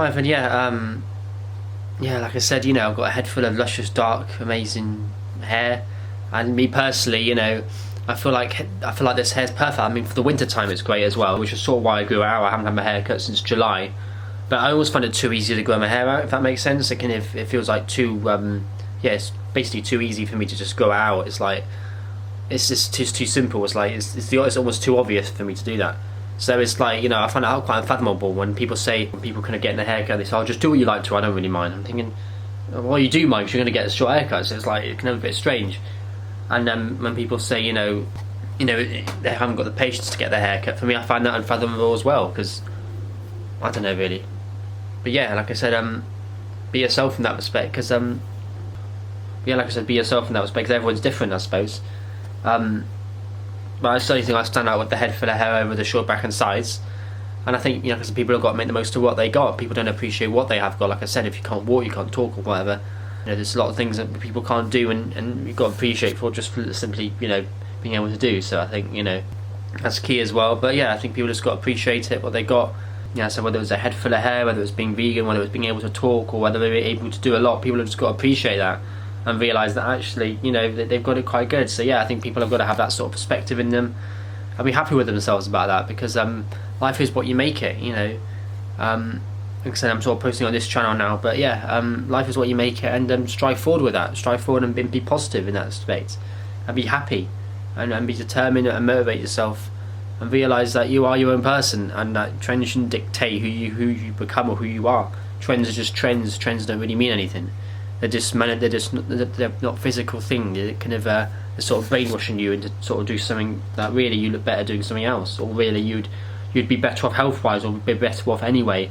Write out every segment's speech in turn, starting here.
Hi, Evan. Yeah, like I said, I've got a head full of luscious, dark, amazing hair, and me personally, I feel like this hair's perfect. I mean, for the winter time, it's great as well, which is sort of why I grew it out. I haven't had my hair cut since July, but I always find it too easy to grow my hair out. If that makes sense, it feels like too, it's basically too easy for me to just grow it out. It's just too simple. It's almost too obvious for me to do that. So it's like, I find it quite unfathomable when people kind of get in a haircut, they say, "Oh, just do what you like to, I don't really mind." I'm thinking, well, you do mind because you're going to get a short haircut, so it's like, it can be a bit strange. And when people say, they haven't got the patience to get their haircut, for me, I find that unfathomable as well, because, I don't know, really. But yeah, like I said, be yourself in that respect, because, be yourself in that respect, because everyone's different, I suppose. But I certainly think I stand out with the head full of hair over the short back and sides. And I think, because people have got to make the most of what they got. People don't appreciate what they have got. Like I said, if you can't walk, you can't talk or whatever. There's a lot of things that people can't do, and you've got to appreciate for just simply, being able to do. So I think, that's key as well. But yeah, I think people just got to appreciate it, what they got. So whether it was a head full of hair, whether it was being vegan, whether it was being able to talk, or whether they were able to do a lot, people have just got to appreciate that and realise that actually, they've got it quite good. So yeah, I think people have got to have that sort of perspective in them and be happy with themselves about that, because life is what you make it, like I said, I'm sort of posting on this channel now, but yeah, life is what you make it, and strive forward with that. Strive forward and be positive in that aspect, and be happy, and be determined, and motivate yourself, and realise that you are your own person, and that trends shouldn't dictate who you become or who you are. Trends are just trends. Trends don't really mean anything. They're not physical things. They're sort of brainwashing you into sort of do something that really you look better doing something else, or really you'd be better off health-wise, or be better off anyway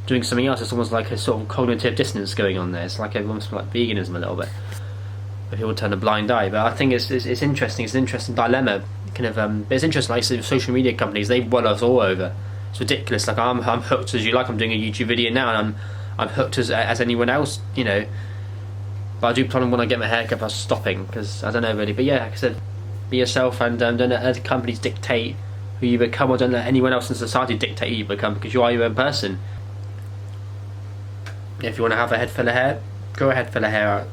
doing something else. It's almost like a sort of cognitive dissonance going on there. It's like almost like veganism a little bit, but people turn a blind eye. But I think it's interesting. It's an interesting dilemma. But it's interesting. Like social media companies, they've won us all over. It's ridiculous. Like I'm hooked as you like. I'm doing a YouTube video now, and I'm hooked as anyone else. But I do plan on, when I get my haircut, I'm stopping, because I don't know really. But yeah, like I said, be yourself, and don't let other companies dictate who you become, or don't let anyone else in society dictate who you become, because you are your own person. If you want to have a head full of hair, grow a head full of hair out.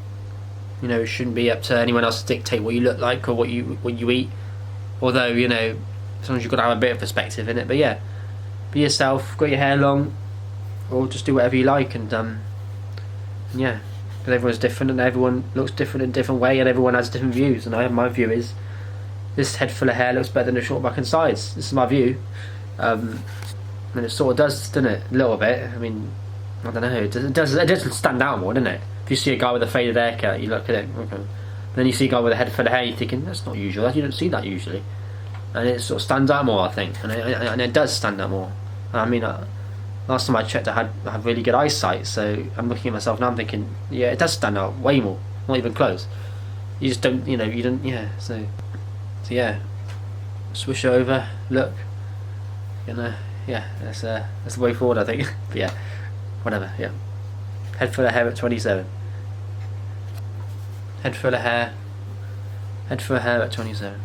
It shouldn't be up to anyone else to dictate what you look like or what you eat. Although, sometimes you've got to have a bit of perspective in it. But yeah, be yourself, grow your hair long, or just do whatever you like, and yeah. Because everyone's different, and everyone looks different in a different way, and everyone has different views. And my view is, this head full of hair looks better than a short back and sides. This is my view, and it sort of does, doesn't it? A little bit. I mean, I don't know. It does stand out more, doesn't it? If you see a guy with a faded haircut, you look at it, okay. Then you see a guy with a head full of hair, you're thinking, that's not usual. You don't see that usually, and it sort of stands out more, I think, and it does stand out more. I mean, last time I checked, I had really good eyesight, so I'm looking at myself now, I'm thinking, yeah, it does stand out way more, not even close. You just don't, yeah, so yeah, swish over, look, yeah, that's the way forward, I think. But yeah, whatever, yeah. Head full of hair at 27. Head full of hair at 27.